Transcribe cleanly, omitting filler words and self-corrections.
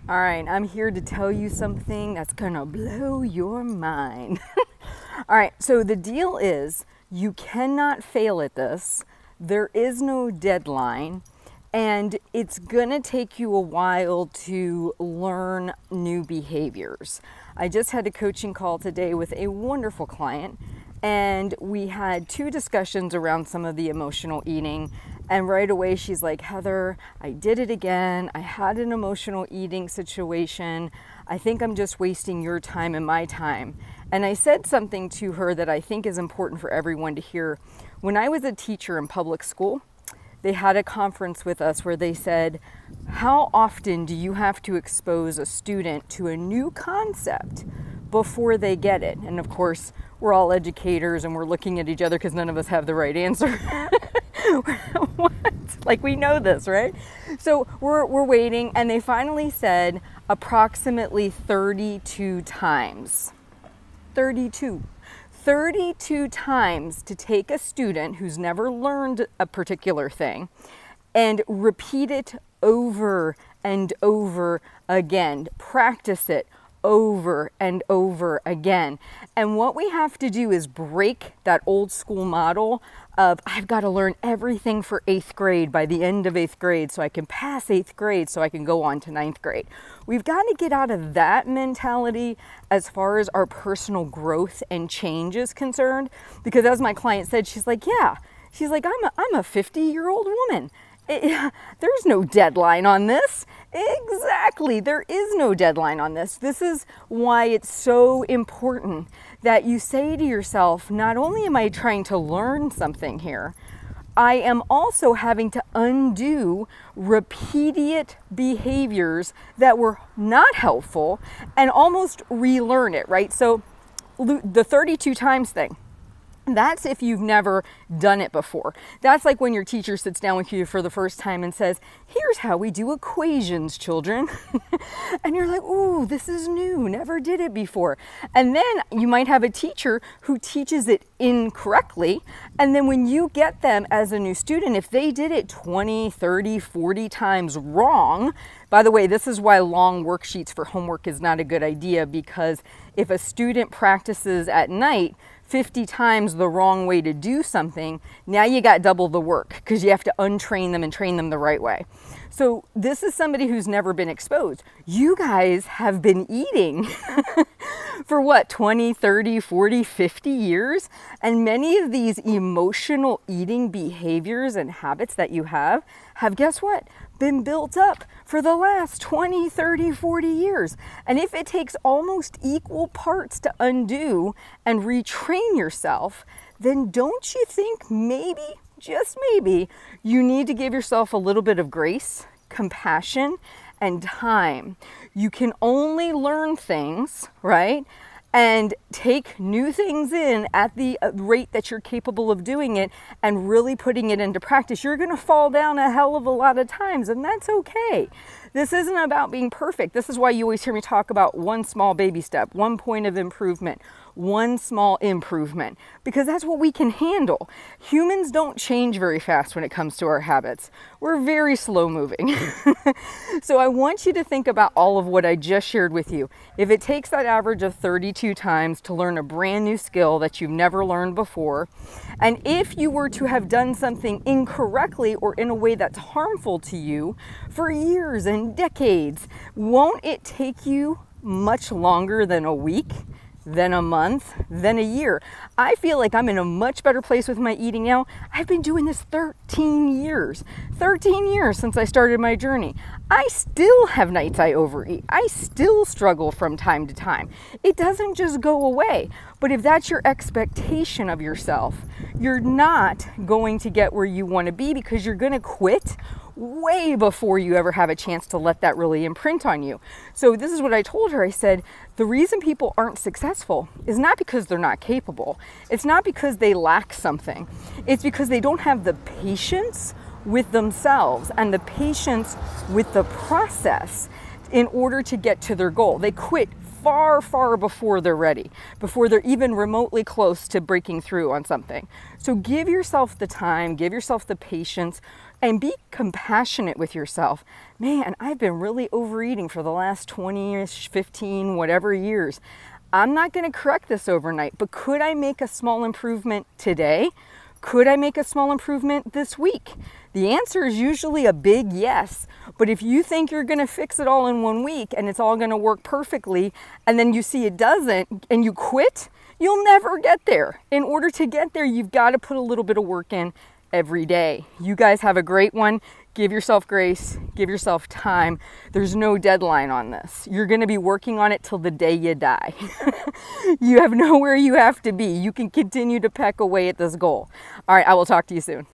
All right, I'm here to tell you something that's gonna blow your mind. All right, so the deal is you cannot fail at this. There is no deadline, and it's gonna take you a while to learn new behaviors. I just had a coaching call today with a wonderful client, and we had two discussions around some of the emotional eating. And right away she's like, Heather, I did it again. I had an emotional eating situation. I think I'm just wasting your time and my time. And I said something to her that I think is important for everyone to hear. When I was a teacher in public school, they had a conference with us where they said, how often do you have to expose a student to a new concept before they get it? And of course, we're all educators and we're looking at each other because none of us have the right answer. What? Like, we know this, right? So we're waiting, and they finally said approximately 32 times. 32 times to take a student who's never learned a particular thing and repeat it over and over again. Practice it over and over again. And what we have to do is break that old school model of I've got to learn everything for 8th grade by the end of 8th grade so I can pass 8th grade so I can go on to 9th grade. We've got to get out of that mentality as far as our personal growth and change is concerned, because as my client said, she's like, I'm a 50-year-old woman. There's no deadline on this. Exactly, there is no deadline on this. This is why it's so important that you say to yourself, not only am I trying to learn something here, I am also having to undo repeated behaviors that were not helpful and almost relearn it, right? So the 32 times thing. That's if you've never done it before. That's like when your teacher sits down with you for the first time and says, here's how we do equations, children. And you're like, ooh, this is new, never did it before. And then you might have a teacher who teaches it incorrectly. And then when you get them as a new student, if they did it 20, 30, 40 times wrong, by the way, this is why long worksheets for homework is not a good idea, because if a student practices at night 50 times the wrong way to do something, now you got double the work because you have to untrain them and train them the right way. So this is somebody who's never been exposed. You guys have been eating for what, 20, 30, 40, 50 years? And many of these emotional eating behaviors and habits that you have, guess what? Been built up for the last 20, 30, 40 years. And if it takes almost equal parts to undo and retrain yourself, then don't you think maybe, just maybe, you need to give yourself a little bit of grace, compassion, and time. You can only learn things, right? And take new things in at the rate that you're capable of doing it and really putting it into practice. You're going to fall down a hell of a lot of times, and that's okay. This isn't about being perfect. This is why you always hear me talk about one small baby step, 1 point of improvement, one small improvement, because that's what we can handle. Humans don't change very fast when it comes to our habits. We're very slow moving. So I want you to think about all of what I just shared with you. If it takes that average of 32 times to learn a brand new skill that you've never learned before, and if you were to have done something incorrectly or in a way that's harmful to you for years and decades, won't it take you much longer than a week, than a month, than a year? I feel like I'm in a much better place with my eating now. I've been doing this 13 years since I started my journey. I still have nights I overeat. I still struggle from time to time. It doesn't just go away. But if that's your expectation of yourself, you're not going to get where you want to be, because you're going to quit way before you ever have a chance to let that really imprint on you. So this is what I told her. I said, the reason people aren't successful is not because they're not capable. It's not because they lack something. It's because they don't have the patience with themselves and the patience with the process in order to get to their goal. They quit far, far before they're ready, before they're even remotely close to breaking through on something. So give yourself the time, give yourself the patience and be compassionate with yourself. Man, I've been really overeating for the last 20-ish, 15, whatever years. I'm not going to correct this overnight, but could I make a small improvement today? Could I make a small improvement this week? The answer is usually a big yes. But if you think you're going to fix it all in 1 week and it's all going to work perfectly, and then you see it doesn't and you quit, you'll never get there. In order to get there, you've got to put a little bit of work in every day. You guys have a great one. Give yourself grace, give yourself time. There's no deadline on this. You're going to be working on it till the day you die. You have nowhere you have to be. You can continue to peck away at this goal. All right, I will talk to you soon.